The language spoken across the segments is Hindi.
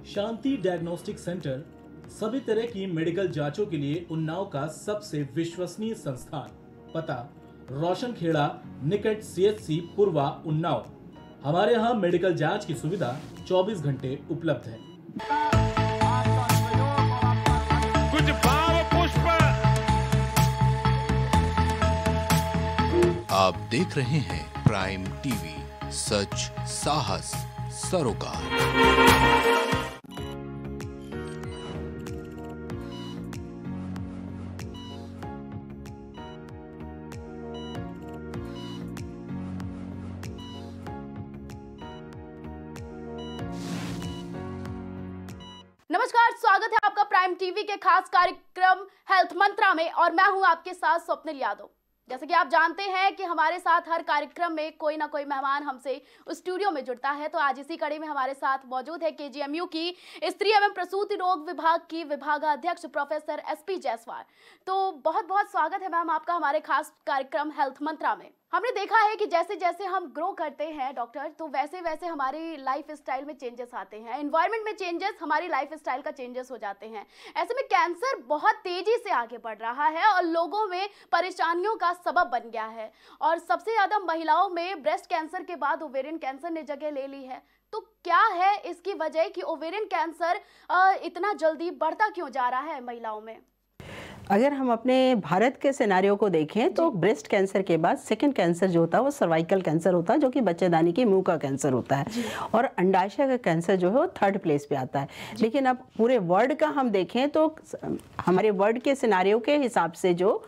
शांति डायग्नोस्टिक सेंटर सभी तरह की मेडिकल जांचों के लिए उन्नाव का सबसे विश्वसनीय संस्थान। पता रोशन खेड़ा निकट CHC पूर्वा उन्नाव। हमारे यहाँ मेडिकल जांच की सुविधा 24 घंटे उपलब्ध है। कुछ भाव पुष्प। आप देख रहे हैं प्राइम टीवी, सच साहस सरोकार। नमस्कार, स्वागत है आपका प्राइम टीवी के खास कार्यक्रम हेल्थ मंत्रा में और मैं हूं आपके साथ स्वप्निल यादव। जैसे कि आप जानते हैं कि हमारे साथ हर कार्यक्रम में कोई ना कोई मेहमान हमसे स्टूडियो में जुड़ता है, तो आज इसी कड़ी में हमारे साथ मौजूद है KGMU की स्त्री एवं प्रसूति रोग विभाग की विभागाध्यक्ष प्रोफेसर SP जायसवाल। तो बहुत बहुत स्वागत है मैम आपका हमारे खास कार्यक्रम हेल्थ मंत्रा में। हमने देखा है कि जैसे जैसे हम ग्रो करते हैं डॉक्टर, तो वैसे वैसे हमारी लाइफ स्टाइल में चेंजेस आते हैं, एनवायरनमेंट में चेंजेस, हमारी लाइफ स्टाइल का चेंजेस हो जाते हैं। ऐसे में कैंसर बहुत तेजी से आगे बढ़ रहा है और लोगों में परेशानियों का सबब बन गया है और सबसे ज्यादा महिलाओं में ब्रेस्ट कैंसर के बाद ओवेरियन कैंसर ने जगह ले ली है। तो क्या है इसकी वजह कि ओवेरियन कैंसर इतना जल्दी बढ़ता क्यों जा रहा है महिलाओं में? अगर हम अपने भारत के सिनेरियो को देखें तो ब्रेस्ट कैंसर के बाद सेकंड कैंसर जो होता है वो सर्वाइकल कैंसर होता है, जो कि बच्चेदानी के मुंह का कैंसर होता है, और अंडाशय का कैंसर जो है वो थर्ड प्लेस पे आता है। लेकिन अब पूरे वर्ल्ड का हम देखें तो हमारे वर्ल्ड के सिनेरियो के हिसाब से जो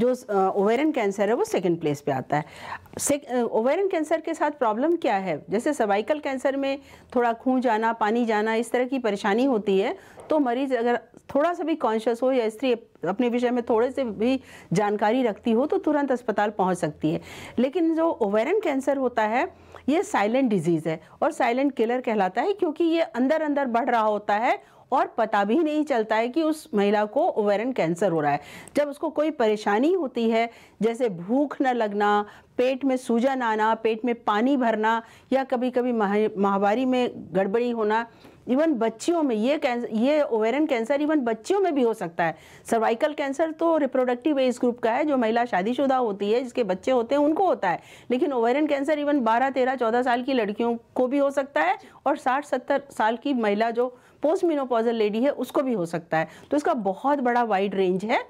ओवेरियन कैंसर है वो सेकंड प्लेस पे आता है। ओवेरियन कैंसर के साथ प्रॉब्लम क्या है? जैसे सर्वाइकल कैंसर में थोड़ा खून जाना, पानी जाना, इस तरह की परेशानी होती है, तो मरीज अगर थोड़ा सा भी कॉन्शियस हो या स्त्री अपने विषय में थोड़े से भी जानकारी रखती हो तो तुरंत अस्पताल पहुंच सकती है। लेकिन जो ओवेरियन कैंसर होता है ये साइलेंट डिजीज़ है और साइलेंट किलर कहलाता है, क्योंकि ये अंदर अंदर बढ़ रहा होता है और पता भी नहीं चलता है कि उस महिला को ओवेरियन कैंसर हो रहा है। जब उसको कोई परेशानी होती है, जैसे भूख न लगना, पेट में सूजन आना, पेट में पानी भरना, या कभी कभी माहवारी में गड़बड़ी होना, इवन बच्चियों में ये ओवेरियन कैंसर इवन बच्चियों में भी हो सकता है। सर्वाइकल कैंसर तो रिप्रोडक्टिव एज ग्रुप का है, जो महिला शादीशुदा होती है, जिसके बच्चे होते हैं उनको होता है। लेकिन ओवेरियन कैंसर इवन 12, 13, 14 साल की लड़कियों को भी हो सकता है और 60, 70 साल की महिला जो पोस्ट मेनोपॉजल लेडी है उसको भी हो सकता है। तो इसका बहुत बड़ा वाइड रेंज है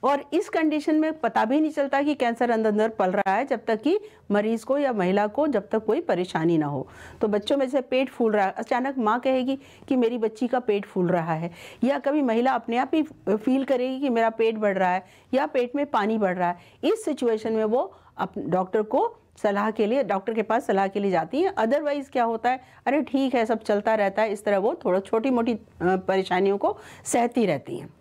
और इस कंडीशन में पता भी नहीं चलता कि कैंसर अंदर अंदर पल रहा है जब तक कि मरीज को या महिला को जब तक कोई परेशानी ना हो। तो बच्चों में से पेट फूल रहा है, अचानक माँ कहेगी कि मेरी बच्ची का पेट फूल रहा है, या कभी महिला अपने आप ही फील करेगी कि मेरा पेट बढ़ रहा है या पेट में पानी बढ़ रहा है। इस सिचुएशन में वो डॉक्टर के पास सलाह के लिए जाती हैं। अदरवाइज क्या होता है, अरे ठीक है सब चलता रहता है, इस तरह वो थोड़ा छोटी मोटी परेशानियों को सहती रहती हैं।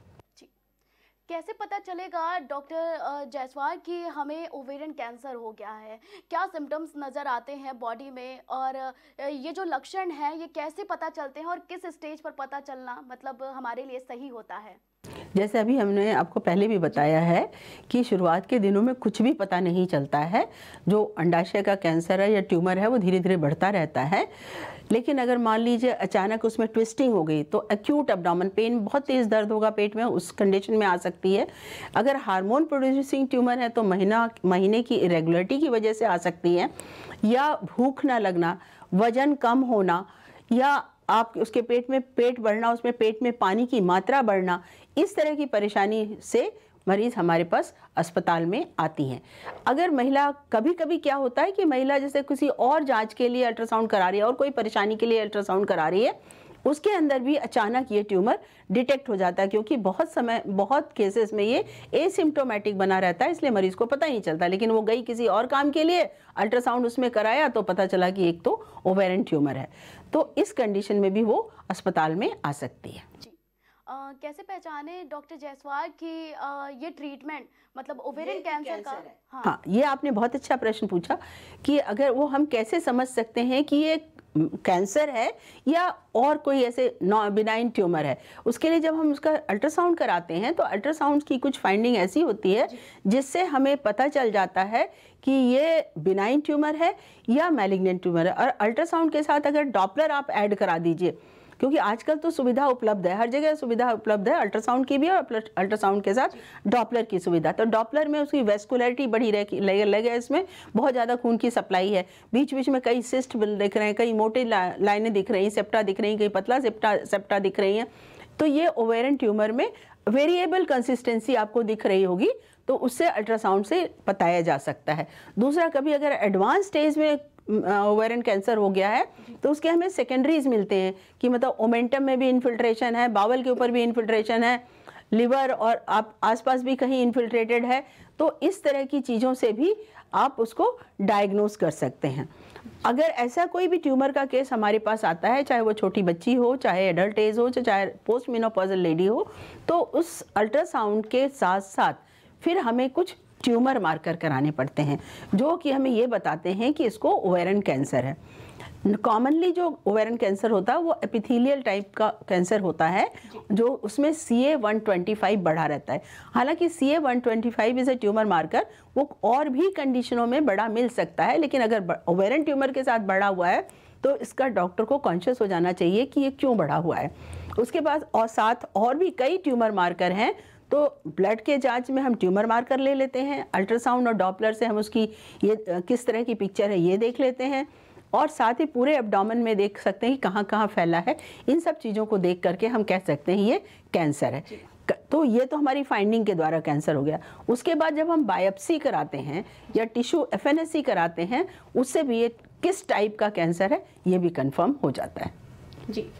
कैसे पता चलेगा डॉक्टर जायसवाल कि हमें ओवेरियन कैंसर हो गया है? क्या सिम्टम्स नज़र आते हैं बॉडी में और ये जो लक्षण हैं ये कैसे पता चलते हैं और किस स्टेज पर पता चलना मतलब हमारे लिए सही होता है? जैसे अभी हमने आपको पहले भी बताया है कि शुरुआत के दिनों में कुछ भी पता नहीं चलता है। जो अंडाशय का कैंसर है या ट्यूमर है वो धीरे धीरे बढ़ता रहता है। लेकिन अगर मान लीजिए अचानक उसमें ट्विस्टिंग हो गई तो एक्यूट एब्डोमेन पेन, बहुत तेज़ दर्द होगा पेट में, उस कंडीशन में आ सकती है। अगर हार्मोन प्रोड्यूसिंग ट्यूमर है तो महीने की इरेगुलरिटी की वजह से आ सकती है, या भूख ना लगना, वजन कम होना, या आप उसके पेट में पेट बढ़ना, उसमें पेट में पानी की मात्रा बढ़ना, इस तरह की परेशानी से मरीज हमारे पास अस्पताल में आती हैं। अगर महिला कभी कभी क्या होता है कि महिला जैसे किसी और जांच के लिए अल्ट्रासाउंड करा रही है और कोई परेशानी के लिए अल्ट्रासाउंड करा रही है, उसके अंदर भी अचानक ये ट्यूमर डिटेक्ट हो जाता है, क्योंकि बहुत केसेस में ये एसिम्प्टोमेटिक बना रहता है, इसलिए मरीज को पता ही नहीं चलता। लेकिन वो गई किसी और काम के लिए, अल्ट्रासाउंड उसमें कराया तो पता चला कि एक तो ओवेरियन ट्यूमर है। तो इस कंडीशन में भी वो अस्पताल में आ सकती है। कैसे पहचाने डॉक्टर जायसवाल कि ये ट्रीटमेंट मतलब ओवेरियन कैंसर का? हाँ, ये आपने बहुत अच्छा प्रश्न पूछा कि अगर वो हम कैसे समझ सकते हैं कि ये कैंसर है या और कोई ऐसे बिनाइन ट्यूमर है। उसके लिए जब हम उसका अल्ट्रासाउंड कराते हैं तो अल्ट्रासाउंड की कुछ फाइंडिंग ऐसी होती है जिससे हमें पता चल जाता है कि ये बिनाइन ट्यूमर है या मैलिग्नेंट ट्यूमर है। और अल्ट्रासाउंड के साथ अगर डॉपलर आप ऐड करा दीजिए क्योंकि आजकल तो सुविधा उपलब्ध है, हर जगह सुविधा उपलब्ध है, अल्ट्रासाउंड की भी और अल्ट्रासाउंड के साथ डॉपलर की सुविधा। तो डॉपलर में उसकी वेस्कुलरिटी बढ़ी लगे, इसमें बहुत ज़्यादा खून की सप्लाई है, बीच बीच में कई सिस्ट दिख रहे हैं, कई मोटे लाइनें दिख रही हैं, सेप्टा दिख रही हैं, कई पतला सेप्टा दिख रही हैं। तो ये ओवेरियन ट्यूमर में वेरिएबल कंसिस्टेंसी आपको दिख रही होगी, तो उससे अल्ट्रासाउंड से बताया जा सकता है। दूसरा, कभी अगर एडवांस स्टेज में ओवेरियन कैंसर हो गया है तो उसके हमें सेकेंडरीज मिलते हैं कि मतलब ओमेंटम में भी इन्फिल्ट्रेशन है, बावल के ऊपर भी इन्फिल्ट्रेशन है, लिवर और आप आसपास भी कहीं इन्फिल्ट्रेटेड है। तो इस तरह की चीज़ों से भी आप उसको डायग्नोस कर सकते हैं। अगर ऐसा कोई भी ट्यूमर का केस हमारे पास आता है, चाहे वो छोटी बच्ची हो, चाहे एडल्ट एज हो, चाहे पोस्ट मेनोपॉजल लेडी हो, तो उस अल्ट्रासाउंड के साथ साथ फिर हमें कुछ ट्यूमर मार्कर कराने पड़ते हैं जो कि हमें ये बताते हैं कि इसको ओवेरियन कैंसर है। कॉमनली जो ओवेरियन कैंसर होता है वो एपिथेलियल टाइप का कैंसर होता है, जो उसमें CA-125 बढ़ा रहता है। हालांकि CA-125 is a tumour marker, वो और भी कंडीशनों में बड़ा मिल सकता है, लेकिन अगर ओवेरियन ट्यूमर के साथ बढ़ा हुआ है तो इसका डॉक्टर को कॉन्शियस हो जाना चाहिए कि ये क्यों बढ़ा हुआ है। उसके बाद और साथ और भी कई ट्यूमर मार्कर हैं, तो ब्लड के जांच में हम ट्यूमर मार्कर ले लेते हैं, अल्ट्रासाउंड और डॉपलर से हम उसकी ये किस तरह की पिक्चर है ये देख लेते हैं, और साथ ही पूरे एब्डोमेन में देख सकते हैं कि कहाँ कहाँ फैला है। इन सब चीज़ों को देख करके हम कह सकते हैं ये कैंसर है। तो ये तो हमारी फाइंडिंग के द्वारा कैंसर हो गया। उसके बाद जब हम बायोप्सी कराते हैं या टिश्यू FNAC कराते हैं, उससे भी ये किस टाइप का कैंसर है ये भी कंफर्म हो जाता है। जी,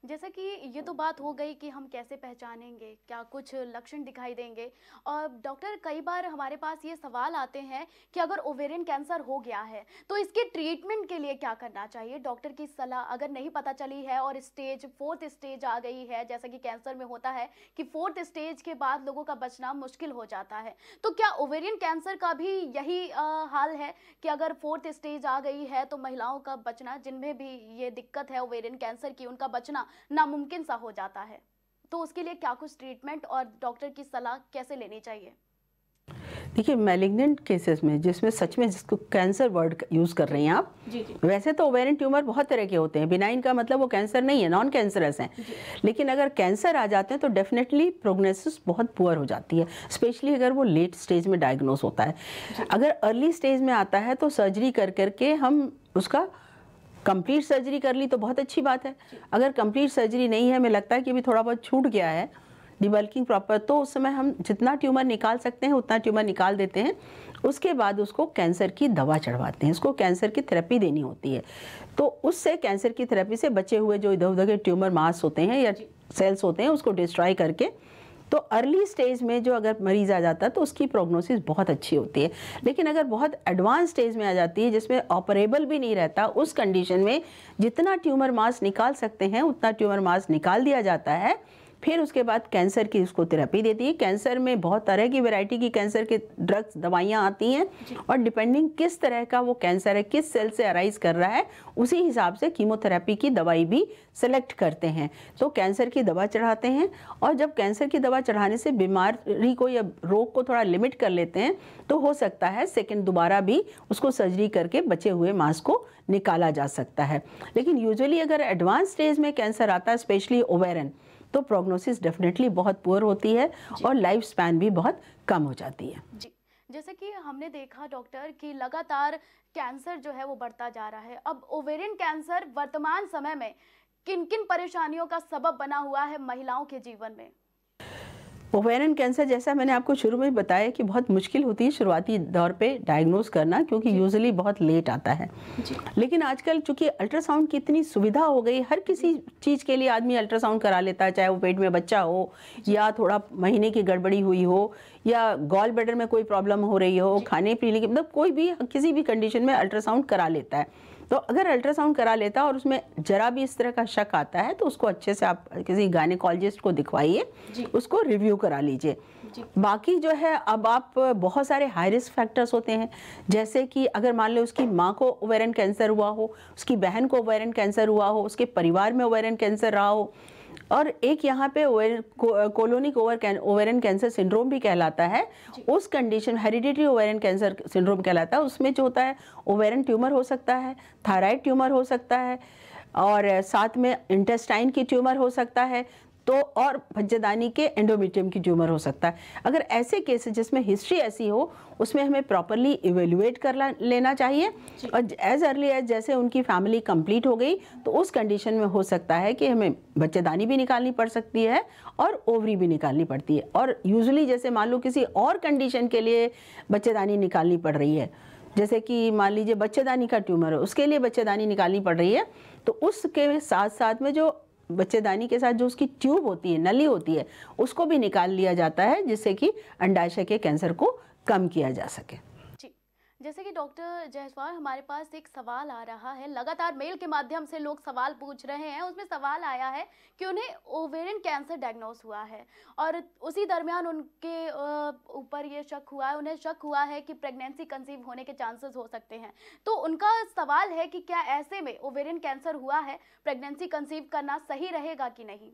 जैसे कि ये तो बात हो गई कि हम कैसे पहचानेंगे, क्या कुछ लक्षण दिखाई देंगे। और डॉक्टर, कई बार हमारे पास ये सवाल आते हैं कि अगर ओवेरियन कैंसर हो गया है तो इसके ट्रीटमेंट के लिए क्या करना चाहिए। डॉक्टर की सलाह अगर नहीं पता चली है और स्टेज 4th स्टेज आ गई है, जैसा कि कैंसर में होता है कि 4th स्टेज के बाद लोगों का बचना मुश्किल हो जाता है, तो क्या ओवेरियन कैंसर का भी यही हाल है कि अगर 4th स्टेज आ गई है तो महिलाओं का बचना, जिनमें भी ये दिक्कत है ओवेरियन कैंसर की, उनका बचना नामुमकिन सा हो जाता है। तो उसके लिए क्या कुछ ट्रीटमेंट और डॉक्टर की सलाह कैसे लेनी चाहिए? देखिए, मैलिग्नेंट केसेस में जिसमें सच में जिसको कैंसर वर्ड यूज़ कर रही हैं आप, वैसे तो ओवेरियन ट्यूमर बहुत तरह के होते हैं। बिनाइन का मतलब वो कैंसर नहीं है, नॉन कैंसरस हैं। लेकिन अगर कैंसर आ जाते हैं तो डेफिनेटली प्रोग्नोसिस बहुत पुअर हो जाती है, स्पेशली अगर वो लेट स्टेज में डायग्नोस होता है। अगर अर्ली स्टेज में आता है तो सर्जरी कर करके हम उसका कंप्लीट सर्जरी कर ली तो बहुत अच्छी बात है। अगर कंप्लीट सर्जरी नहीं है, हमें लगता है कि अभी थोड़ा बहुत छूट गया है डिबल्किंग प्रॉपर, तो उस समय हम जितना ट्यूमर निकाल सकते हैं उतना ट्यूमर निकाल देते हैं। उसके बाद उसको कैंसर की दवा चढ़वाते हैं, उसको कैंसर की थेरेपी देनी होती है। तो उससे कैंसर की थेरेपी से बचे हुए जो इधर उधर के ट्यूमर मास होते हैं या सेल्स होते हैं उसको डिस्ट्रॉय करके, तो अर्ली स्टेज में जो अगर मरीज आ जाता है तो उसकी प्रोग्नोसिस बहुत अच्छी होती है। लेकिन अगर बहुत एडवांस स्टेज में आ जाती है जिसमें ऑपरेबल भी नहीं रहता, उस कंडीशन में जितना ट्यूमर मास निकाल सकते हैं उतना ट्यूमर मास निकाल दिया जाता है। फिर उसके बाद कैंसर की उसको थेरेपी देती है। कैंसर में बहुत तरह की वैरायटी की कैंसर के ड्रग्स दवाइयाँ आती हैं, और डिपेंडिंग किस तरह का वो कैंसर है, किस सेल से अराइज कर रहा है, उसी हिसाब से कीमोथेरेपी की दवाई भी सेलेक्ट करते हैं। तो कैंसर की दवा चढ़ाते हैं, और जब कैंसर की दवा चढ़ाने से बीमारी को या रोग को थोड़ा लिमिट कर लेते हैं तो हो सकता है सेकेंड दोबारा भी उसको सर्जरी करके बचे हुए मांस को निकाला जा सकता है। लेकिन यूजुअली अगर एडवांस स्टेज में कैंसर आता है, स्पेशली ओवेरियन, तो प्रोग्नोसिस डेफिनेटली बहुत पुअर होती है और लाइफ स्पैन भी बहुत कम हो जाती है। जी, जैसे कि हमने देखा डॉक्टर कि लगातार कैंसर जो है वो बढ़ता जा रहा है। अब ओवेरियन कैंसर वर्तमान समय में किन किन परेशानियों का सबब बना हुआ है महिलाओं के जीवन में? ओवेरियन कैंसर, जैसा मैंने आपको शुरू में बताया कि बहुत मुश्किल होती है शुरुआती दौर पे डायग्नोस करना, क्योंकि यूजुअली बहुत लेट आता है। लेकिन आजकल चूंकि अल्ट्रासाउंड की इतनी सुविधा हो गई, हर किसी चीज़ के लिए आदमी अल्ट्रासाउंड करा लेता है, चाहे वो पेट में बच्चा हो या थोड़ा महीने की गड़बड़ी हुई हो या गॉल ब्लैडर में कोई प्रॉब्लम हो रही हो, खाने पीने की, मतलब कोई भी किसी भी कंडीशन में अल्ट्रासाउंड करा लेता है। तो अगर अल्ट्रासाउंड करा लेता है और उसमें जरा भी इस तरह का शक आता है तो उसको अच्छे से आप किसी गायनेकोलॉजिस्ट को दिखवाइए, उसको रिव्यू करा लीजिए। बाकी जो है, अब आप बहुत सारे हाई रिस्क फैक्टर्स होते हैं, जैसे कि अगर मान लो उसकी माँ को ओवेरियन कैंसर हुआ हो, उसकी बहन को ओवेरियन कैंसर हुआ हो, उसके परिवार में ओवेरियन कैंसर रहा हो, और एक यहाँ पे कोलोनिक ओवेरियन कैंसर सिंड्रोम भी कहलाता है। उस condition hereditary ovarian cancer syndrome कहलाता है। उसमें जो होता है ओवेरियन ट्यूमर हो सकता है, थायराइड ट्यूमर हो सकता है, और साथ में इंटेस्टाइन की ट्यूमर हो सकता है, तो और बच्चेदानी के एंडोमेट्रियम की ट्यूमर हो सकता है। अगर ऐसे केसेस जिसमें हिस्ट्री ऐसी हो, उसमें हमें प्रॉपरली इवेल्युएट कर लेना चाहिए, और एज अर्ली एज जैसे उनकी फैमिली कंप्लीट हो गई तो उस कंडीशन में हो सकता है कि हमें बच्चेदानी भी निकालनी पड़ सकती है और ओवरी भी निकालनी पड़ती है। और यूजुअली जैसे मान लो किसी और कंडीशन के लिए बच्चेदानी निकालनी पड़ रही है, जैसे कि मान लीजिए बच्चेदानी का ट्यूमर है, उसके लिए बच्चेदानी निकालनी पड़ रही है, तो उसके साथ साथ में जो बच्चेदानी के साथ जो उसकी ट्यूब होती है, नली होती है, उसको भी निकाल लिया जाता है, जिससे कि अंडाशय के कैंसर को कम किया जा सके। जी, जैसे कि डॉक्टर जायसवाल, हमारे पास एक सवाल आ रहा है, लगातार मेल के माध्यम से लोग सवाल पूछ रहे हैं। उसमें सवाल आया है कि उन्हें ओवेरियन कैंसर डायग्नोस हुआ है और उसी दरमियान उनके ऊपर ये शक हुआ है, उन्हें शक हुआ है कि प्रेगनेंसी कंसीव होने के चांसेस हो सकते हैं। तो उनका सवाल है कि क्या ऐसे में ओवेरियन कैंसर हुआ है, प्रेगनेंसी कंसीव करना सही रहेगा कि नहीं?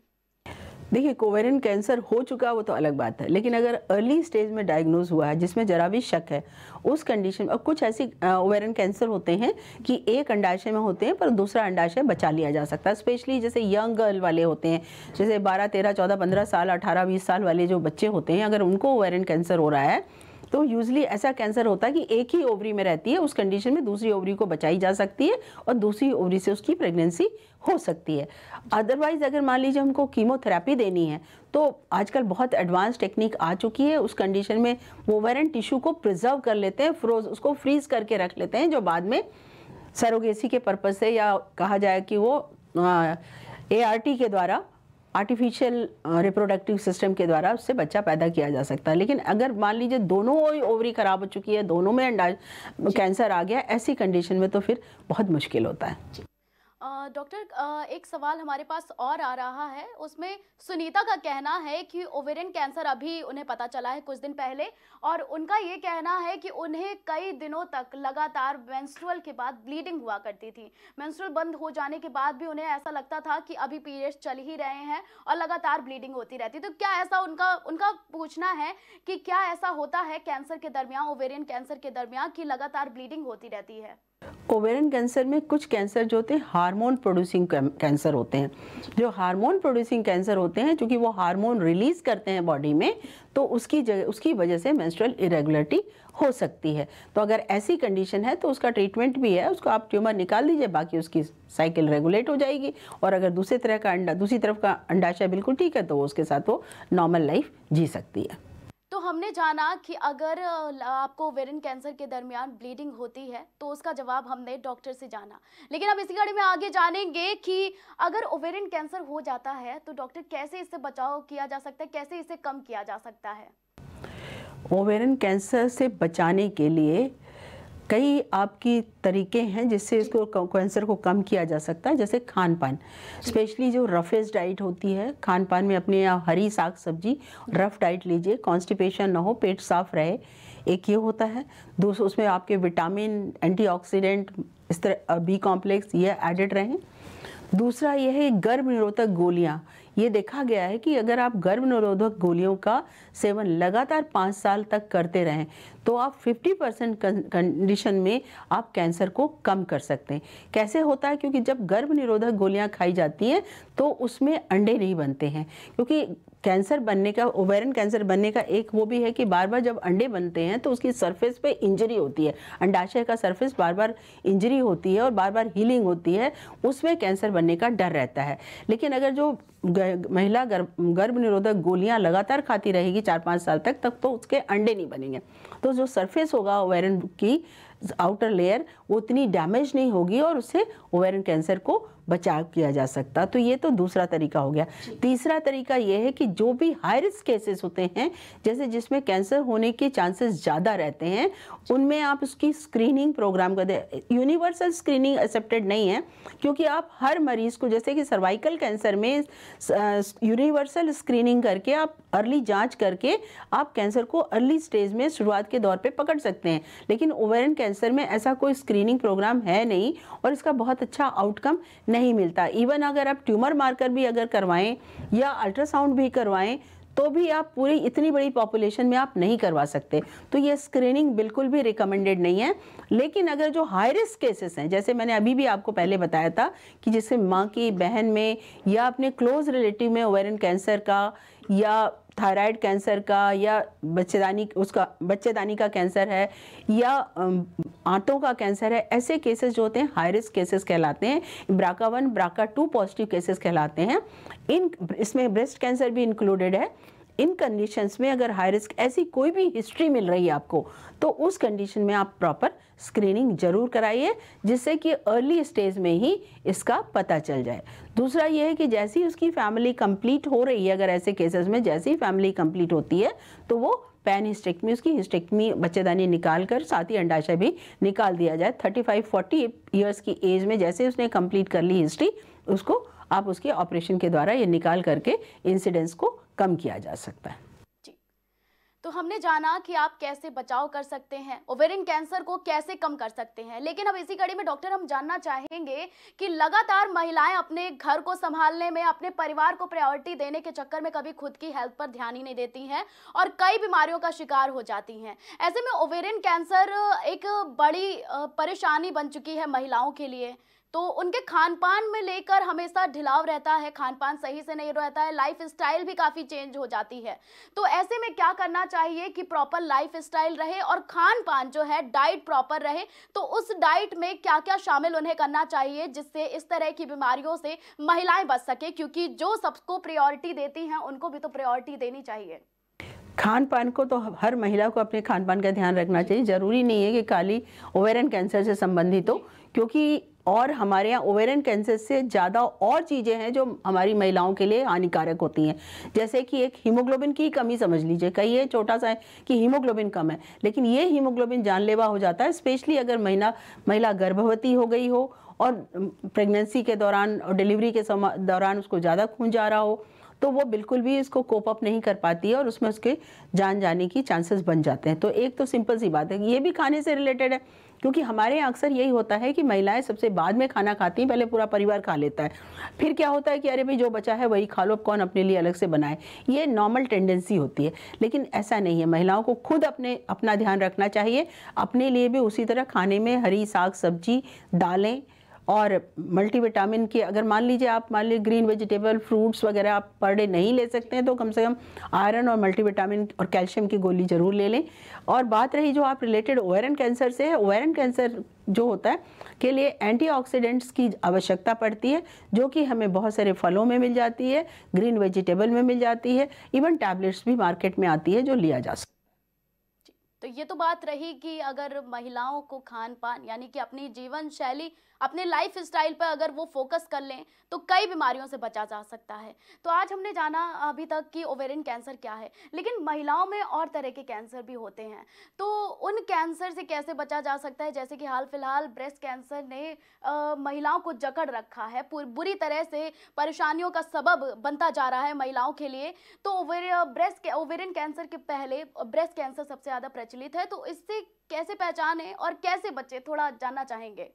देखिए, ओवेरियन कैंसर हो चुका वो तो अलग बात है, लेकिन अगर अर्ली स्टेज में डायग्नोज हुआ है जिसमें जरा भी शक है, उस कंडीशन में, और कुछ ऐसी ओवेरियन कैंसर होते हैं कि एक अंडाशय में होते हैं पर दूसरा अंडाशय बचा लिया जा सकता है, स्पेशली जैसे यंग गर्ल वाले होते हैं, जैसे 12, 13, 14, 15 साल, 18, 20 साल वाले जो बच्चे होते हैं, अगर उनको ओवेरियन कैंसर हो रहा है तो यूजली ऐसा कैंसर होता है कि एक ही ओवरी में रहती है, उस कंडीशन में दूसरी ओवरी को बचाई जा सकती है और दूसरी ओवरी से उसकी प्रेगनेंसी हो सकती है। अदरवाइज अगर मान लीजिए हमको कीमोथेरेपी देनी है तो आजकल बहुत एडवांस टेक्निक आ चुकी है, उस कंडीशन में वो ओवेरियन टिश्यू को प्रिजर्व कर लेते हैं, उसको फ्रीज करके रख लेते हैं, जो बाद में सरोगेसी के पर्पज से, या कहा जाए कि वो ART के द्वारा, आर्टिफिशियल रिप्रोडक्टिव सिस्टम के द्वारा उससे बच्चा पैदा किया जा सकता है। लेकिन अगर मान लीजिए दोनों ओवरी खराब हो चुकी है, दोनों में कैंसर आ गया, ऐसी कंडीशन में तो फिर बहुत मुश्किल होता है। डॉक्टर, एक सवाल हमारे पास और आ रहा है, उसमें सुनीता का कहना है कि ओवेरियन कैंसर अभी उन्हें पता चला है कुछ दिन पहले, और उनका ये कहना है कि उन्हें कई दिनों तक लगातार मेंस्ट्रुअल के बाद ब्लीडिंग हुआ करती थी। मेंस्ट्रुअल बंद हो जाने के बाद भी उन्हें ऐसा लगता था कि अभी पीरियड्स चल ही रहे हैं और लगातार ब्लीडिंग होती रहती। तो क्या ऐसा उनका पूछना है कि क्या ऐसा होता है कैंसर के दरमियान, ओवेरियन कैंसर के दरमियान, कि लगातार ब्लीडिंग होती रहती है? ओवेरियन कैंसर में कुछ कैंसर जो होते हैं हार्मोन प्रोड्यूसिंग कैंसर होते हैं। जो हार्मोन प्रोड्यूसिंग कैंसर होते हैं, क्योंकि वो हार्मोन रिलीज करते हैं बॉडी में, तो उसकी वजह से मेंस्ट्रुअल इरेगुलरिटी हो सकती है। तो अगर ऐसी कंडीशन है तो उसका ट्रीटमेंट भी है, उसको आप ट्यूमर निकाल दीजिए, बाकी उसकी साइकिल रेगुलेट हो जाएगी। और अगर दूसरी तरफ का अंडाशय बिल्कुल ठीक है तो उसके साथ वो नॉर्मल लाइफ जी सकती है। तो हमने जाना कि अगर आपको ओवेरियन कैंसर के दरमियान ब्लीडिंग होती है तो उसका जवाब हमने डॉक्टर से जाना, लेकिन अब इसी कड़ी में आगे जानेंगे कि अगर ओवेरियन कैंसर हो जाता है तो डॉक्टर कैसे इससे बचाव किया जा सकता है, कैसे इसे कम किया जा सकता है? ओवेरियन कैंसर से बचाने के लिए कई आपकी तरीके हैं जिससे इसको कैंसर को कम किया जा सकता है, जैसे खान पान, स्पेशली जो रफेस्ट डाइट होती है, खान पान में अपने हरी साग सब्जी, रफ डाइट लीजिए, कॉन्स्टिपेशन ना हो, पेट साफ रहे, एक ये होता है। दूसरा, उसमें आपके विटामिन, एंटीऑक्सीडेंट, इस तरह बी कॉम्प्लेक्स ये एडेड रहें। दूसरा यह है गर्भ निरोधक गोलियाँ। ये देखा गया है कि अगर आप गर्भ निरोधक गोलियों का सेवन लगातार 5 साल तक करते रहें तो आप 50% कंडीशन में आप कैंसर को कम कर सकते हैं। कैसे होता है? क्योंकि जब गर्भ निरोधक गोलियां खाई जाती हैं तो उसमें अंडे नहीं बनते हैं, क्योंकि कैंसर बनने का, ओवेरियन कैंसर बनने का एक वो भी है कि बार बार जब अंडे बनते हैं तो उसकी सरफेस पे इंजरी होती है, अंडाशय का सरफेस बार बार इंजरी होती है और बार बार हीलिंग होती है, उसमें कैंसर बनने का डर रहता है। लेकिन अगर जो महिला गर्भ निरोधक गोलियां लगातार खाती रहेगी 4-5 साल तक तो उसके अंडे नहीं बनेंगे, तो जो सरफेस होगा ओवेरियन की आउटर लेयर वो उतनी डैमेज नहीं होगी और उससे ओवेरियन कैंसर को बचाव किया जा सकता। तो ये तो दूसरा तरीका हो गया। तीसरा तरीका ये है कि जो भी हाई रिस्क केसेस होते हैं, जैसे जिसमें कैंसर होने के चांसेस ज़्यादा रहते हैं, उनमें आप उसकी स्क्रीनिंग प्रोग्राम कर दें। यूनिवर्सल स्क्रीनिंग एक्सेप्टेड नहीं है, क्योंकि आप हर मरीज़ को, जैसे कि सर्वाइकल कैंसर में यूनिवर्सल स्क्रीनिंग करके आप अर्ली जांच करके आप कैंसर को अर्ली स्टेज में शुरुआत के दौर पे पकड़ सकते हैं। लेकिन ओवेरियन कैंसर में ऐसा कोई स्क्रीनिंग प्रोग्राम है नहीं और इसका बहुत अच्छा आउटकम नहीं मिलता। इवन अगर आप ट्यूमर मार्कर भी अगर करवाएं या अल्ट्रासाउंड भी करवाएं तो भी आप पूरी इतनी बड़ी पॉपुलेशन में आप नहीं करवा सकते। तो ये स्क्रीनिंग बिल्कुल भी रिकमेंडेड नहीं है। लेकिन अगर जो हाई रिस्क केसेस हैं, जैसे मैंने अभी भी आपको पहले बताया था कि जैसे माँ की बहन में या अपने क्लोज रिलेटिव में ओवेरियन कैंसर का या थायराइड कैंसर का या बच्चेदानी का कैंसर है या आंतों का कैंसर है, ऐसे केसेस जो होते हैं हाई रिस्क केसेस कहलाते हैं। BRCA1 BRCA2 पॉजिटिव केसेस कहलाते हैं। इसमें ब्रेस्ट कैंसर भी इंक्लूडेड है। इन कंडीशंस में अगर हाई रिस्क ऐसी कोई भी हिस्ट्री मिल रही है आपको, तो उस कंडीशन में आप प्रॉपर स्क्रीनिंग जरूर कराइए, जिससे कि अर्ली स्टेज में ही इसका पता चल जाए। दूसरा ये है कि जैसे ही उसकी फैमिली कंप्लीट हो रही है, अगर ऐसे केसेस में जैसे ही फैमिली कंप्लीट होती है, तो वो पैन हिस्टेक्टमी, उसकी हिस्टेक्टमी बच्चेदानी निकाल कर साथ ही अंडाशय भी निकाल दिया जाए। 35-40 ईयर्स की एज में जैसे उसने कंप्लीट कर ली हिस्ट्री, उसको आप उसके ऑपरेशन के द्वारा ये निकाल करके इंसिडेंस को कम किया जा सकता है। जी, तो हमने जाना कि आप कैसे बचाव कर सकते हैं, ओवेरियन कैंसर को कैसे कम कर सकते हैं। लेकिन अब इसी कड़ी में डॉक्टर हम जानना चाहेंगे कि लगातार महिलाएं अपने घर को संभालने में, अपने परिवार को प्रायोरिटी देने के चक्कर में कभी खुद की हेल्थ पर ध्यान ही नहीं देती हैं और कई बीमारियों का शिकार हो जाती हैं। ऐसे में ओवेरियन कैंसर एक बड़ी परेशानी बन चुकी है महिलाओं के लिए। तो उनके खान पान में लेकर हमेशा ढिलाव रहता है, खान पान सही से नहीं रहता है, लाइफ स्टाइल भी काफ़ी चेंज हो जाती है। तो ऐसे में क्या करना चाहिए कि प्रॉपर लाइफ स्टाइल रहे और खान पान जो है डाइट प्रॉपर रहे। तो उस डाइट में क्या क्या शामिल उन्हें करना चाहिए जिससे इस तरह की बीमारियों से महिलाएं बच सके, क्योंकि जो सबको प्रायोरिटी देती हैं उनको भी तो प्रायोरिटी देनी चाहिए। खान पान को तो हर महिला को अपने खान पान का ध्यान रखना चाहिए। ज़रूरी नहीं है कि खाली ओवेरियन कैंसर से संबंधित हो, क्योंकि और हमारे यहाँ ओवेरियन कैंसर से ज़्यादा और चीज़ें हैं जो हमारी महिलाओं के लिए हानिकारक होती हैं। जैसे कि एक हीमोग्लोबिन की कमी समझ लीजिए, कहिए छोटा सा है कि हीमोग्लोबिन कम है, लेकिन ये हीमोग्लोबिन जानलेवा हो जाता है, स्पेशली अगर महिला गर्भवती हो गई हो और प्रेगनेंसी के दौरान और डिलीवरी के दौरान उसको ज़्यादा खून जा रहा हो, तो वो बिल्कुल भी इसको कोप अप नहीं कर पाती है और उसमें उसके जान जाने की चांसेस बन जाते हैं। तो एक तो सिंपल सी बात है, ये भी खाने से रिलेटेड है, क्योंकि हमारे यहाँ अक्सर यही होता है कि महिलाएं सबसे बाद में खाना खाती हैं, पहले पूरा परिवार खा लेता है, फिर क्या होता है कि अरे भाई जो बचा है वही खा लो, कौन अपने लिए अलग से बनाए। ये नॉर्मल टेंडेंसी होती है, लेकिन ऐसा नहीं है। महिलाओं को खुद अपना ध्यान रखना चाहिए, अपने लिए भी उसी तरह खाने में हरी साग सब्जी, दालें और मल्टीविटामिन की, अगर मान लीजिए ग्रीन वेजिटेबल फ्रूट्स वगैरह आप पर डे नहीं ले सकते हैं, तो कम से कम आयरन और मल्टीविटामिन और कैल्शियम की गोली जरूर ले लें। और बात रही जो आप रिलेटेड ओवेरियन कैंसर से है, ओवेरियन कैंसर जो होता है के लिए एंटीऑक्सीडेंट्स की आवश्यकता पड़ती है, जो कि हमें बहुत सारे फलों में मिल जाती है, ग्रीन वेजिटेबल में मिल जाती है, इवन टैबलेट्स भी मार्केट में आती है जो लिया जा सकता है। तो ये तो बात रही कि अगर महिलाओं को खान पान यानी कि अपनी जीवन शैली, अपने लाइफ स्टाइल पर अगर वो फोकस कर लें तो कई बीमारियों से बचा जा सकता है। तो आज हमने जाना अभी तक कि ओवेरियन कैंसर क्या है, लेकिन महिलाओं में और तरह के कैंसर भी होते हैं। तो उन कैंसर से कैसे बचा जा सकता है? जैसे कि हाल फिलहाल ब्रेस्ट कैंसर ने महिलाओं को जकड़ रखा है, बुरी तरह से परेशानियों का सबब बनता जा रहा है महिलाओं के लिए। तो ओवेरियन कैंसर के पहले ब्रेस्ट कैंसर सबसे ज़्यादा प्रचलित है, तो इससे कैसे पहचाने और कैसे बचे, थोड़ा जानना चाहेंगे।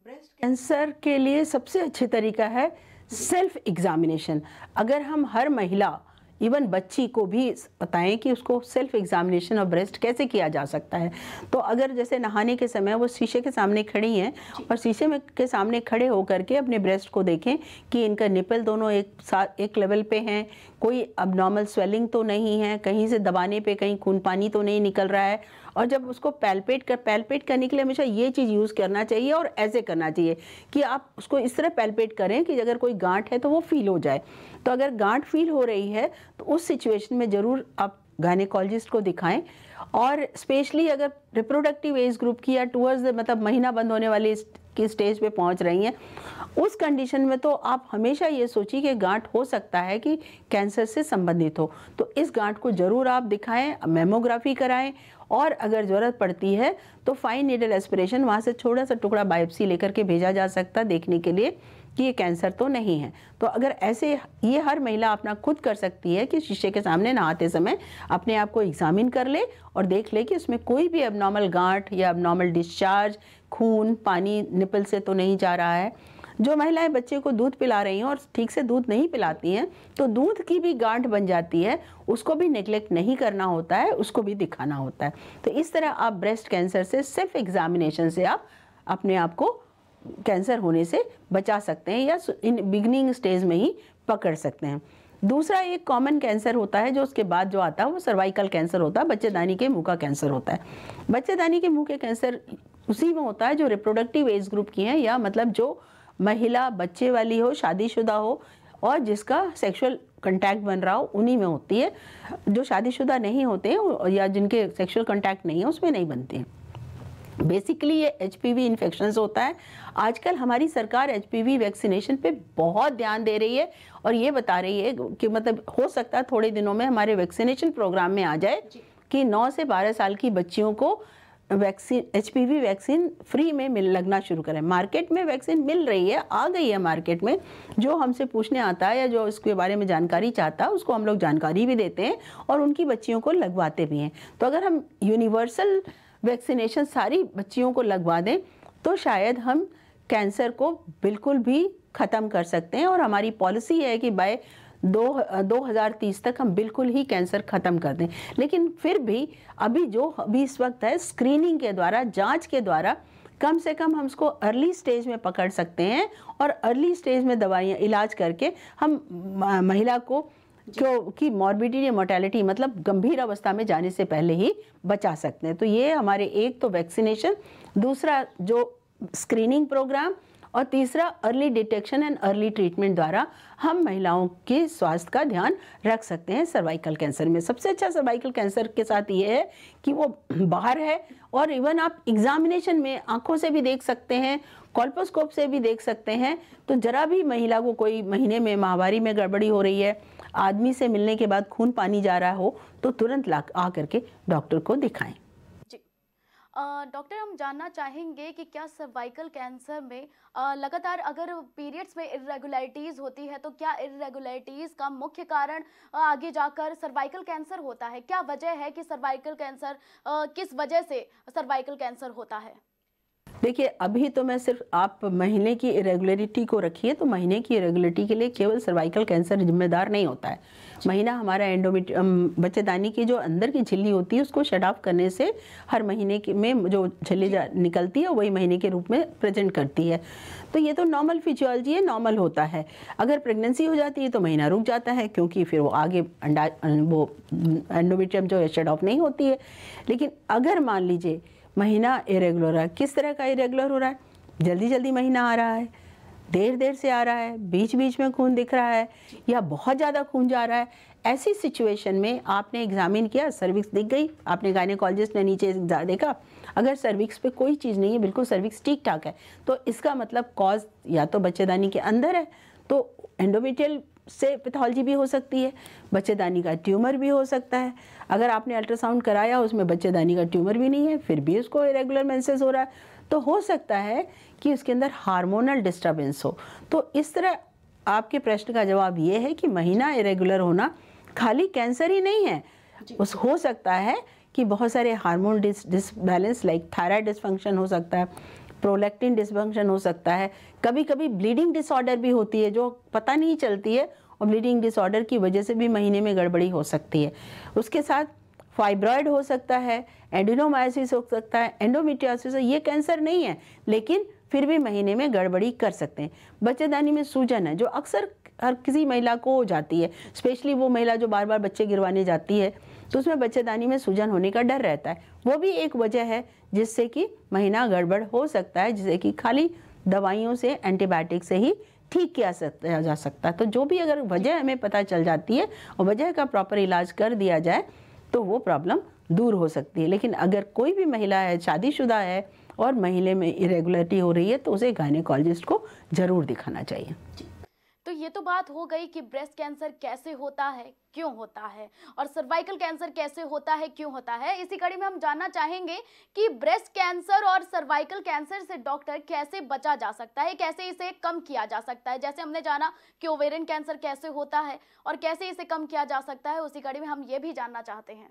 ब्रेस्ट कैंसर के लिए सबसे अच्छी तरीका है सेल्फ एग्जामिनेशन। अगर हम हर महिला इवन बच्ची को भी बताएं कि उसको सेल्फ एग्जामिनेशन ऑफ ब्रेस्ट कैसे किया जा सकता है, तो अगर जैसे नहाने के समय वो शीशे के सामने खड़ी हैं और शीशे में के सामने खड़े होकर के अपने ब्रेस्ट को देखें कि इनका निपल दोनों एक लेवल पे हैं, कोई अबनॉर्मल स्वेलिंग तो नहीं है, कहीं से दबाने पे कहीं खून पानी तो नहीं निकल रहा है। और जब उसको पैल्पेट करने के लिए हमेशा ये चीज़ यूज़ करना चाहिए और ऐसे करना चाहिए कि आप उसको इस तरह पैल्पेट करें कि अगर कोई गांठ है तो वो फील हो जाए। तो अगर गांठ फील हो रही है तो उस सिचुएशन में ज़रूर आप गायनेकोलॉजिस्ट को दिखाएं। और स्पेशली अगर रिप्रोडक्टिव एज ग्रुप की या टूवर्ड्स मतलब महीना बंद होने वाली की स्टेज पे पहुंच रही हैं, उस कंडीशन में तो आप हमेशा ये सोचिए कि गांठ हो सकता है कि कैंसर से संबंधित हो, तो इस गांठ को ज़रूर आप दिखाएं, मेमोग्राफी कराएं और अगर ज़रूरत पड़ती है तो फाइन नीडल एस्पिरेशन वहाँ से छोटा सा टुकड़ा बायोप्सी लेकर के भेजा जा सकता है देखने के लिए कि ये कैंसर तो नहीं है। तो अगर ऐसे ये हर महिला अपना खुद कर सकती है कि शीशे के सामने नहाते समय अपने आप को एग्जामिन कर ले और देख ले कि उसमें कोई भी एबनॉर्मल गांठ या एबनॉर्मल डिस्चार्ज, खून पानी निपल से तो नहीं जा रहा है। जो महिलाएं बच्चे को दूध पिला रही हैं और ठीक से दूध नहीं पिलाती हैं तो दूध की भी गांठ बन जाती है, उसको भी नेग्लेक्ट नहीं करना होता है, उसको भी दिखाना होता है। तो इस तरह आप ब्रेस्ट कैंसर से सिर्फ एग्जामिनेशन से आप अपने आप को कैंसर होने से बचा सकते हैं या इन बिगनिंग स्टेज में ही पकड़ सकते हैं। दूसरा एक कॉमन कैंसर होता है जो उसके बाद जो आता है वो सर्वाइकल कैंसर होता है, बच्चेदानी के मुंह का कैंसर होता है। बच्चेदानी के मुंह के कैंसर उसी में होता है जो रिप्रोडक्टिव एज ग्रुप की है, या मतलब जो महिला बच्चे वाली हो, शादीशुदा हो और जिसका सेक्सुअल कंटैक्ट बन रहा हो, उन्हीं में होती है। जो शादीशुदा नहीं होते हैं या जिनके सेक्सुअल कंटैक्ट नहीं है उसमें नहीं बनती हैं। बेसिकली ये एचपीवी इन्फेक्शंस होता है। आजकल हमारी सरकार एचपीवी वैक्सीनेशन पे बहुत ध्यान दे रही है और ये बता रही है कि मतलब हो सकता है थोड़े दिनों में हमारे वैक्सीनेशन प्रोग्राम में आ जाए कि 9 से 12 साल की बच्चियों को वैक्सीन, एचपीवी वैक्सीन फ्री में लगना शुरू करें। मार्केट में वैक्सीन मिल रही है, आ गई है मार्केट में। जो हमसे पूछने आता है या जो इसके बारे में जानकारी चाहता है उसको हम लोग जानकारी भी देते हैं और उनकी बच्चियों को लगवाते भी हैं। तो अगर हम यूनिवर्सल वैक्सीनेशन सारी बच्चियों को लगवा दें तो शायद हम कैंसर को बिल्कुल भी ख़त्म कर सकते हैं। और हमारी पॉलिसी है कि बाय 2030 तक हम बिल्कुल ही कैंसर ख़त्म कर दें। लेकिन फिर भी अभी इस वक्त है, स्क्रीनिंग के द्वारा, जांच के द्वारा कम से कम हम उसको अर्ली स्टेज में पकड़ सकते हैं और अर्ली स्टेज में दवाइयाँ इलाज करके हम महिला को की मॉर्बिडिटी या मोर्टेलिटी मतलब गंभीर अवस्था में जाने से पहले ही बचा सकते हैं। तो ये हमारे एक तो वैक्सीनेशन, दूसरा जो स्क्रीनिंग प्रोग्राम और तीसरा early detection and early treatment द्वारा हम महिलाओं के स्वास्थ्य का ध्यान रख सकते हैं। सर्वाइकल कैंसर में सबसे अच्छा सर्वाइकल कैंसर के साथ ये है कि वो बाहर है और इवन आप एग्जामिनेशन में आंखों से भी देख सकते हैं, कॉल्पोस्कोप से भी देख सकते हैं। तो जरा भी महिला को कोई महीने में माहवारी में गड़बड़ी हो रही है, आदमी से मिलने के बाद खून पानी जा रहा हो, तो तुरंत आ करके डॉक्टर को दिखाएं। जी डॉक्टर, हम जानना चाहेंगे कि क्या सर्वाइकल कैंसर में लगातार अगर पीरियड्स में इरेगुलरिटीज़ होती है तो क्या इरेगुलरिटीज़ का मुख्य कारण आगे जाकर सर्वाइकल कैंसर होता है? क्या वजह है कि सर्वाइकल कैंसर, किस वजह से सर्वाइकल कैंसर होता है? देखिए, अभी तो मैं सिर्फ आप महीने की इरेगुलरिटी को रखिए, तो महीने की इरेगुलरिटी के लिए केवल सर्वाइकल कैंसर जिम्मेदार नहीं होता है। महीना हमारा बच्चेदानी की जो अंदर की झिल्ली होती है उसको शट ऑफ करने से हर महीने में जो झिल्ली निकलती है वही महीने के रूप में प्रेजेंट करती है। तो ये तो नॉर्मल फिजियोलॉजी है, नॉर्मल होता है। अगर प्रेगनेंसी हो जाती है तो महीना रुक जाता है क्योंकि फिर वो आगे वो एंडोमेट्रियम जो है शट ऑफ नहीं होती है। लेकिन अगर मान लीजिए महीना इरेगुलर हो रहा है, किस तरह का इरेगुलर हो रहा है? जल्दी जल्दी महीना आ रहा है, देर देर से आ रहा है, बीच बीच में खून दिख रहा है या बहुत ज़्यादा खून जा रहा है, ऐसी सिचुएशन में आपने एग्जामिन किया, सर्विक्स दिख गई, आपने गायनेकोलॉजिस्ट ने नीचे देखा, अगर सर्विक्स पे कोई चीज़ नहीं है, बिल्कुल सर्विक्स ठीक ठाक है, तो इसका मतलब कॉज या तो बच्चेदानी के अंदर है, तो एंडोमेट्रियल से पैथोलॉजी भी हो सकती है, बच्चेदानी का ट्यूमर भी हो सकता है। अगर आपने अल्ट्रासाउंड कराया उसमें बच्चेदानी का ट्यूमर भी नहीं है, फिर भी उसको इरेगुलर मेंसेस हो रहा है, तो हो सकता है कि उसके अंदर हार्मोनल डिस्टर्बेंस हो। तो इस तरह आपके प्रश्न का जवाब ये है कि महीना इरेगुलर होना खाली कैंसर ही नहीं है, उस हो सकता है कि बहुत सारे hormone disbalance like thyroid dysfunction हो सकता है, प्रोलैक्टिन डिसफंक्शन हो सकता है, कभी कभी ब्लीडिंग डिसऑर्डर भी होती है जो पता नहीं चलती है और ब्लीडिंग डिसऑर्डर की वजह से भी महीने में गड़बड़ी हो सकती है। उसके साथ फाइब्रॉयड हो सकता है, एडिनोमायोसिस हो सकता है, एंडोमेट्रियोसिस। ये कैंसर नहीं है लेकिन फिर भी महीने में गड़बड़ी कर सकते हैं। बच्चेदानी में सूजन है जो अक्सर हर किसी महिला को हो जाती है, स्पेशली वो महिला जो बार बार बच्चे गिरवाने जाती है तो उसमें बच्चेदानी में सूजन होने का डर रहता है, वो भी एक वजह है जिससे कि महीना गड़बड़ हो सकता है, जिसे कि खाली दवाइयों से, एंटीबायोटिक से ही ठीक किया जा सकता है। तो जो भी अगर वजह हमें पता चल जाती है और वजह का प्रॉपर इलाज कर दिया जाए तो वो प्रॉब्लम दूर हो सकती है। लेकिन अगर कोई भी महिला है, शादीशुदा है और महीने में इरेगुलरिटी हो रही है तो उसे गायनेकोलॉजिस्ट को जरूर दिखाना चाहिए। तो ये तो बात हो गई कि ब्रेस्ट कैंसर कैसे होता है, क्यों होता है, और सर्वाइकल कैंसर कैसे होता है, क्यों होता है। इसी कड़ी में हम जानना चाहेंगे कि ब्रेस्ट कैंसर और सर्वाइकल कैंसर से डॉक्टर कैसे बचा जा सकता है, कैसे इसे कम किया जा सकता है। जैसे हमने जाना कि ओवेरियन कैंसर कैसे होता है और कैसे इसे कम किया जा सकता है, उसी कड़ी में हम ये भी जानना चाहते हैं।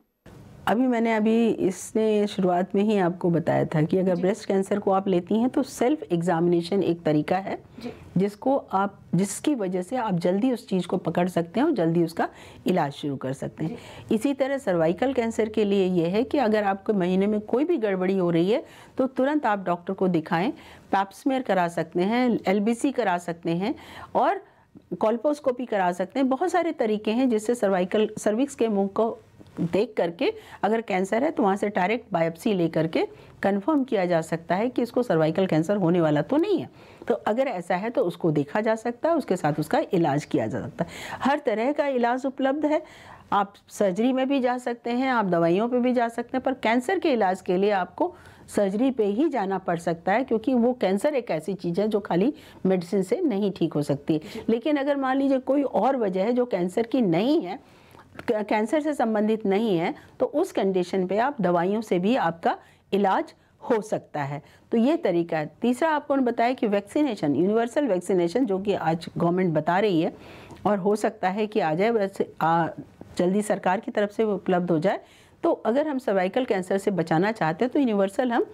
अभी मैंने इसने शुरुआत में ही आपको बताया था कि अगर ब्रेस्ट कैंसर को आप लेती हैं तो सेल्फ एग्जामिनेशन एक तरीका है जिसकी वजह से आप जल्दी उस चीज़ को पकड़ सकते हैं और जल्दी उसका इलाज शुरू कर सकते हैं। इसी तरह सर्वाइकल कैंसर के लिए ये है कि अगर आपको महीने में कोई भी गड़बड़ी हो रही है तो तुरंत आप डॉक्टर को दिखाएं, पैप्समेयर करा सकते हैं, LBC करा सकते हैं और कोल्पोस्कोपी करा सकते हैं। बहुत सारे तरीके हैं जिससे सर्विक्स के मुंह को देख करके अगर कैंसर है तो वहाँ से डायरेक्ट बायोप्सी ले करके कंफर्म किया जा सकता है कि इसको सर्वाइकल कैंसर होने वाला तो नहीं है। तो अगर ऐसा है तो उसको देखा जा सकता है, उसके साथ उसका इलाज किया जा सकता है। हर तरह का इलाज उपलब्ध है। आप सर्जरी में भी जा सकते हैं, आप दवाइयों पे भी जा सकते हैं, पर कैंसर के इलाज के लिए आपको सर्जरी पे ही जाना पड़ सकता है क्योंकि वो कैंसर एक ऐसी चीज़ है जो खाली मेडिसिन से नहीं ठीक हो सकती। लेकिन अगर मान लीजिए कोई और वजह है जो कैंसर की नहीं है, कैंसर से संबंधित नहीं है, तो उस कंडीशन पे आप दवाइयों से भी आपका इलाज हो सकता है। तो ये तरीका है। तीसरा आपको बताया कि वैक्सीनेशन, यूनिवर्सल वैक्सीनेशन जो कि आज गवर्नमेंट बता रही है और हो सकता है कि आ जाए, वैसे जल्दी सरकार की तरफ से वो उपलब्ध हो जाए। तो अगर हम सर्वाइकल कैंसर से बचाना चाहते हैं तो यूनिवर्सल हम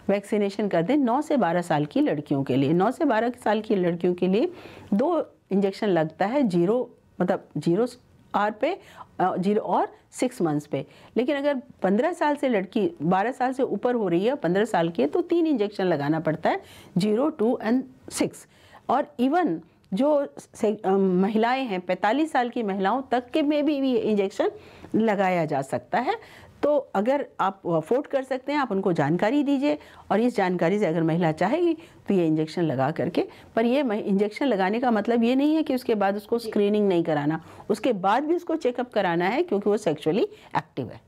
वैक्सीनेशन कर दें 9 से 12 साल की लड़कियों के लिए। 9 से 12 साल की लड़कियों के लिए 2 इंजेक्शन लगता है, 0 आर पे 0 और 6 मंथ्स पे। लेकिन अगर 15 साल से लड़की 12 साल से ऊपर हो रही है, 15 साल की है, तो 3 इंजेक्शन लगाना पड़ता है, 0, 2 एंड 6। और इवन जो महिलाएं हैं 45 साल की महिलाओं तक के में भी ये इंजेक्शन लगाया जा सकता है। तो अगर आप अफोर्ड कर सकते हैं आप उनको जानकारी दीजिए और इस जानकारी से अगर महिला चाहेगी तो ये इंजेक्शन लगा करके, पर ये इंजेक्शन लगाने का मतलब ये नहीं है कि उसके बाद उसको स्क्रीनिंग नहीं कराना, उसके बाद भी उसको चेकअप कराना है क्योंकि वो सेक्सुअली एक्टिव है।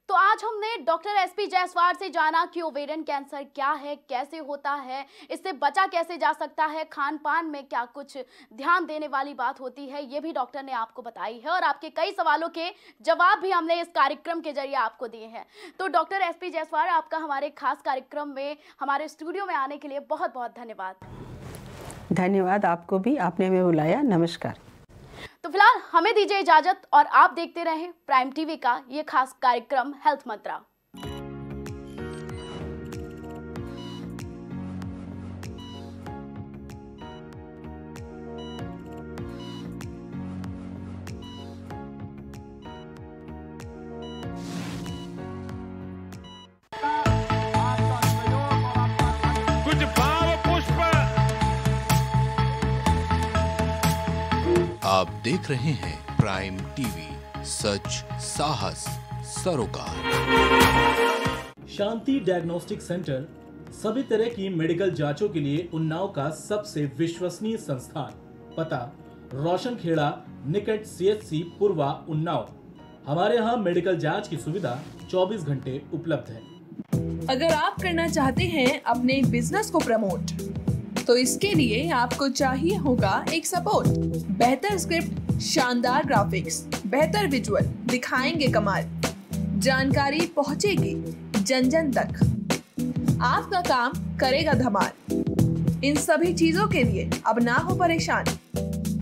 तो आज हमने डॉक्टर SP जायसवाल से जाना कि ओवेरियन कैंसर क्या है, कैसे होता है, इससे बचा कैसे जा सकता है, खान पान में क्या कुछ ध्यान देने वाली बात होती है, ये भी डॉक्टर ने आपको बताई है और आपके कई सवालों के जवाब भी हमने इस कार्यक्रम के जरिए आपको दिए हैं। तो डॉक्टर SP जायसवाल, आपका हमारे खास कार्यक्रम में हमारे स्टूडियो में आने के लिए बहुत बहुत धन्यवाद। धन्यवाद आपको भी, आपने हमें बुलाया। नमस्कार। तो फिलहाल हमें दीजिए इजाजत और आप देखते रहें प्राइम टीवी का ये खास कार्यक्रम हेल्थ मंत्रा। कुछ भाव पुष्प। आप देख रहे हैं प्राइम टीवी, सच साहस सरोकार। शांति डायग्नोस्टिक सेंटर सभी तरह की मेडिकल जांचों के लिए उन्नाव का सबसे विश्वसनीय संस्थान। पता रोशन खेड़ा निकट CHC पूर्वा उन्नाव। हमारे यहाँ मेडिकल जांच की सुविधा 24 घंटे उपलब्ध है। अगर आप करना चाहते हैं अपने बिजनेस को प्रमोट, तो इसके लिए आपको चाहिए होगा एक सपोर्ट। बेहतर स्क्रिप्ट, शानदार ग्राफिक्स, बेहतर विजुअल, दिखाएंगे कमाल, जानकारी पहुंचेगी जन जन तक, आपका काम करेगा धमाल। इन सभी चीजों के लिए अब ना हो परेशान।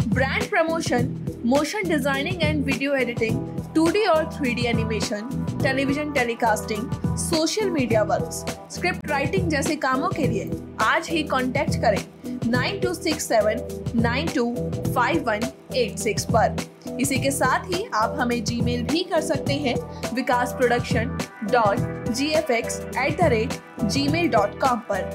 Brand promotion, motion designing and video editing, 2D और 3D animation, television telecasting, social media works, script writing जैसे कामों के लिए आज ही कांटेक्ट करें 9267925186 पर। इसी के साथ ही आप हमें जीमेल भी कर सकते हैं vikasproduction.gfx@gmail.com पर।